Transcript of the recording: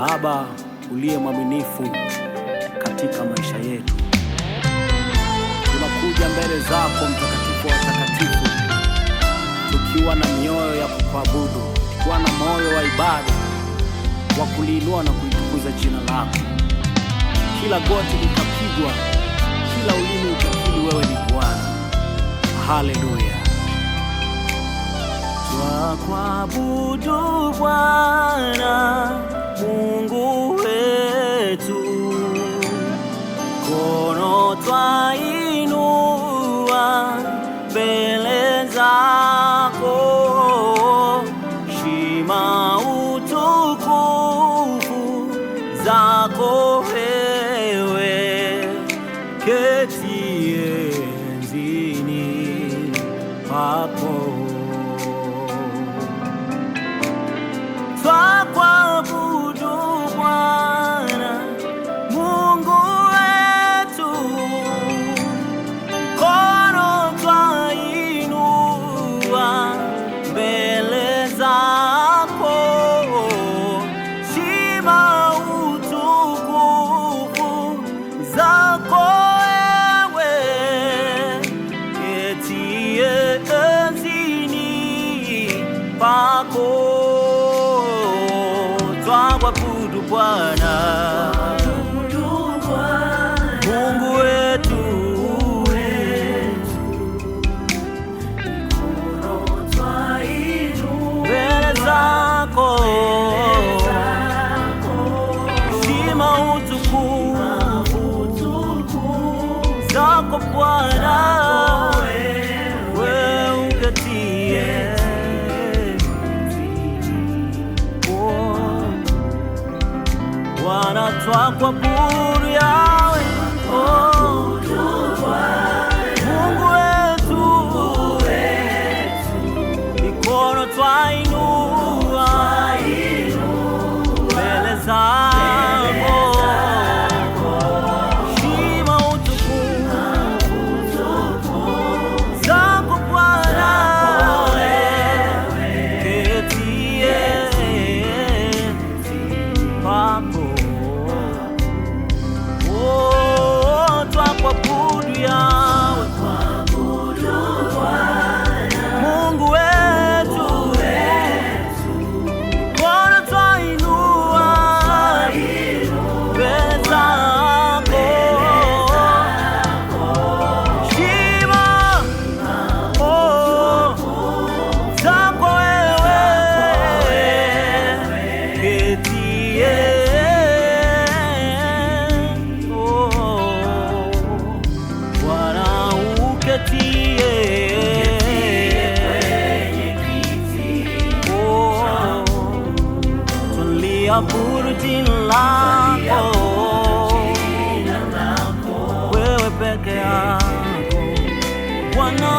Baba uliye mwaminifu katika maisha yetu, tunakuja mbele zako mtakatifu wa watakatifu, tukiwa na mioyo ya kukuabudu, tukiwa na moyo wa ibada wa kuliinua na kulitukuza jina lako. Kila goti litapigwa, kila ulimi utakiri wewe ni Bwana. Haleluya. Twakuabudu Bwana Mungu wetu, mkono twainua mbele zako, heshima utukufu zako wewe, keti enzini pako. Twakuabudu Bwana Mungu wetu, mkono twainua mbele zako, heshima utukufu zako wewe, keti enzini pako. Twakuabudu Bwana Mungu wetu, mkono twainua mbele zako, heshima utukufu zako Bwana, wewe uketie Bwana. Twakuabudu Yawe, Mungu wetu, mikono twainua mbele zako, heshima utukufu zako Bwana, ketie pako. Twakuabudu Yawe, Mungu wetu, mkono twainua mbele zako, heshima zako wewe, ketie tuliabudu jina lako, wewe peke yako Bwana.